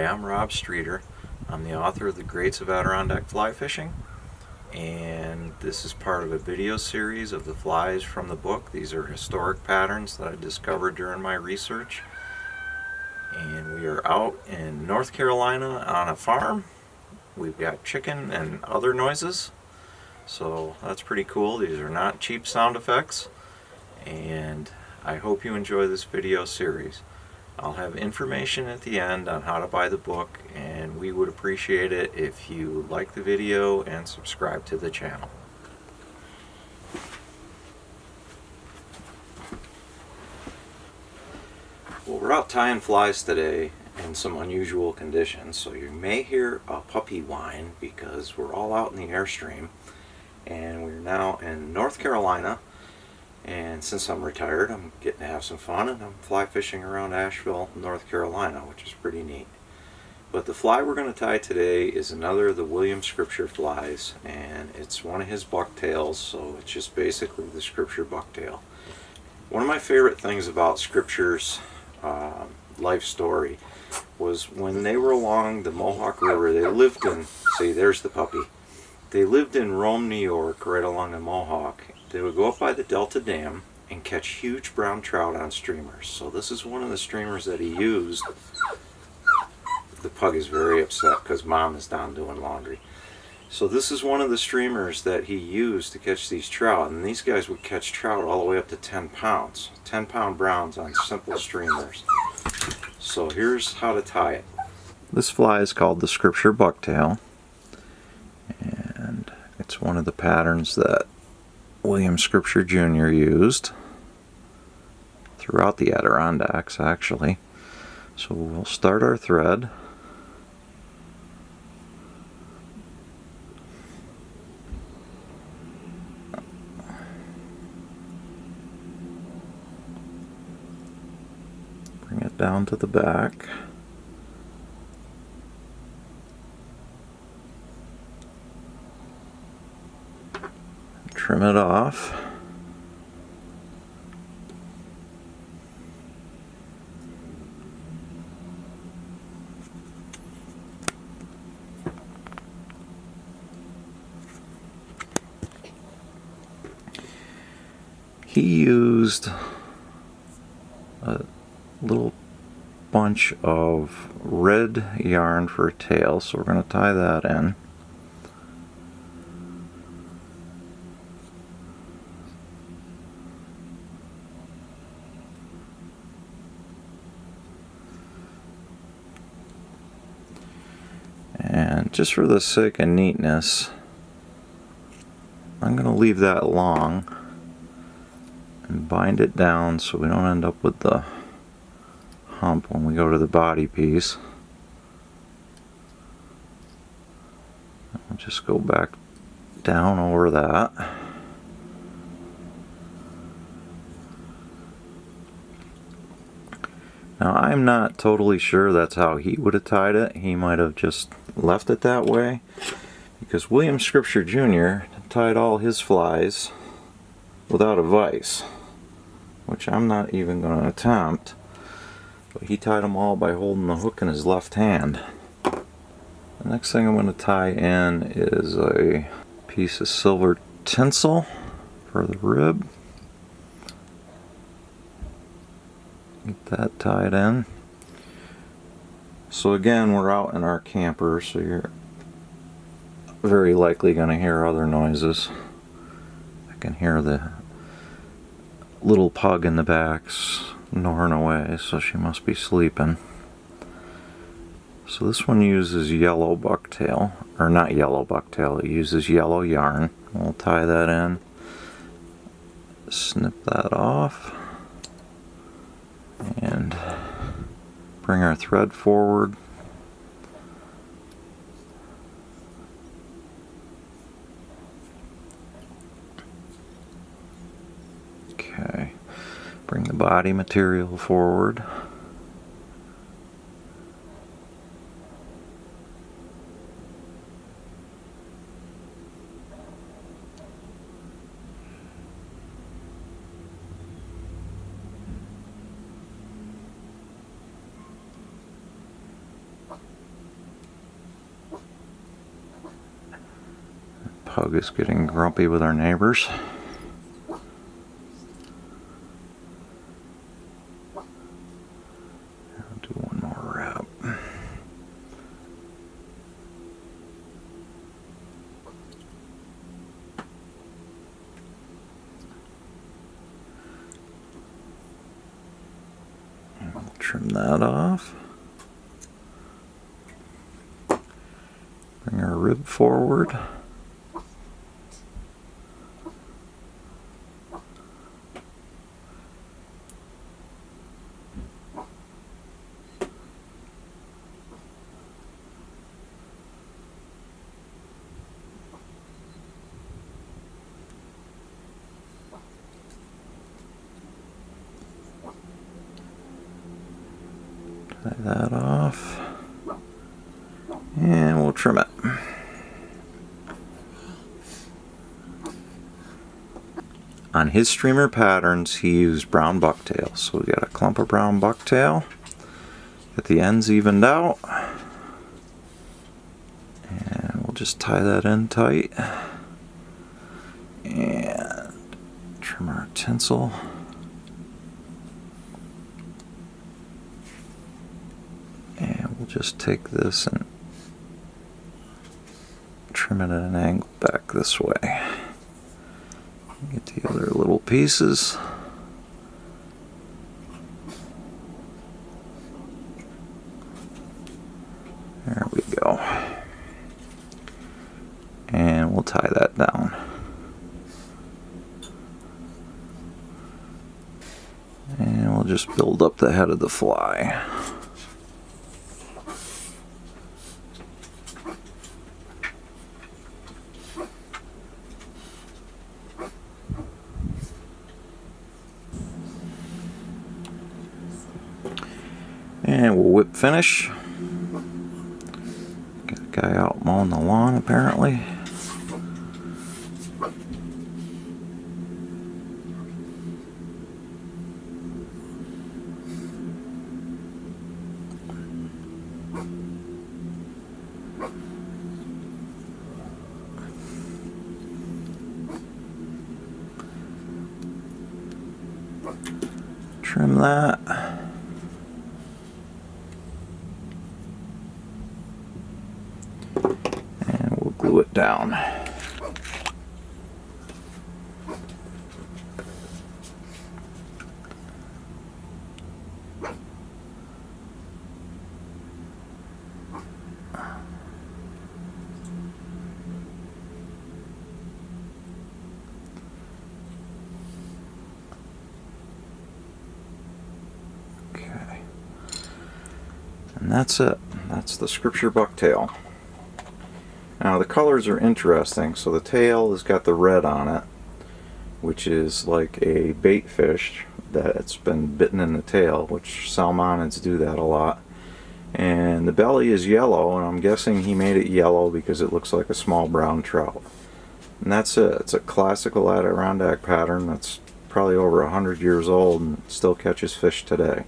Hi, I'm Rob Streeter. I'm the author of The Greats of Adirondack Fly Fishing, and this is part of a video series of the flies from the book. These are historic patterns that I discovered during my research, and we are out in North Carolina on a farm. We've got chicken and other noises, so that's pretty cool. These are not cheap sound effects, and I hope you enjoy this video series. I'll have information at the end on how to buy the book, and we would appreciate it if you like the video and subscribe to the channel. Well, we're out tying flies today in some unusual conditions, so you may hear a puppy whine because we're all out in the Airstream, and we're now in North Carolina. And since I'm retired, I'm getting to have some fun, and I'm fly fishing around Asheville, North Carolina, which is pretty neat. But the fly we're going to tie today is another of the William Scripture flies, and it's one of his bucktails, so it's just basically the Scripture bucktail. One of my favorite things about Scripture's life story was when they were along the Mohawk River. They lived in, see, there's the puppy. They lived in Rome, New York, right along the Mohawk. They would go up by the Delta Dam and catch huge brown trout on streamers. So this is one of the streamers that he used. The pug is very upset because mom is down doing laundry. So this is one of the streamers that he used to catch these trout. And these guys would catch trout all the way up to 10 pounds. 10-pound browns on simple streamers. So here's how to tie it. This fly is called the Scripture Bucktail. And it's one of the patterns that William Scripture Jr. used throughout the Adirondacks, actually. So we'll start our thread. Bring it down to the back. Trim it off. He used a little bunch of red yarn for a tail, so we're going to tie that in. And just for the sake of neatness, I'm going to leave that long and bind it down so we don't end up with the hump when we go to the body piece. I'll just go back down over that. Now, I'm not totally sure that's how he would have tied it. He might have just left it that way, because William Scripture Jr. tied all his flies without a vise, which I'm not even going to attempt. But he tied them all by holding the hook in his left hand. The next thing I'm going to tie in is a piece of silver tinsel for the rib. Get that tied in. So again, we're out in our camper, so you're very likely going to hear other noises. I can hear the little pug in the back snoring away, so she must be sleeping. So this one uses yellow bucktail, or not yellow bucktail, it uses yellow yarn. We'll tie that in, snip that off, and bring our thread forward. Okay, bring the body material forward. Pug is getting grumpy with our neighbors. I'll do one more wrap. And we'll trim that off. Bring our rib forward. Tie that off. And we'll trim it. On his streamer patterns, he used brown bucktail. So we got a clump of brown bucktail. Get the ends evened out. And we'll just tie that in tight. And trim our tinsel. And we'll just take this and trim it at an angle back this way. Get the other little pieces. There we go. And we'll tie that down. And we'll just build up the head of the fly. And we'll whip finish. Got a guy out mowing the lawn apparently. Trim that. Glue it down. Okay. And that's it. That's the scripture bucktail. Now the colors are interesting. So the tail has got the red on it, which is like a bait fish that's been bitten in the tail, which salmonids do that a lot. And the belly is yellow, and I'm guessing he made it yellow because it looks like a small brown trout. And that's it. It's a classical Adirondack pattern that's probably over 100 years old and still catches fish today.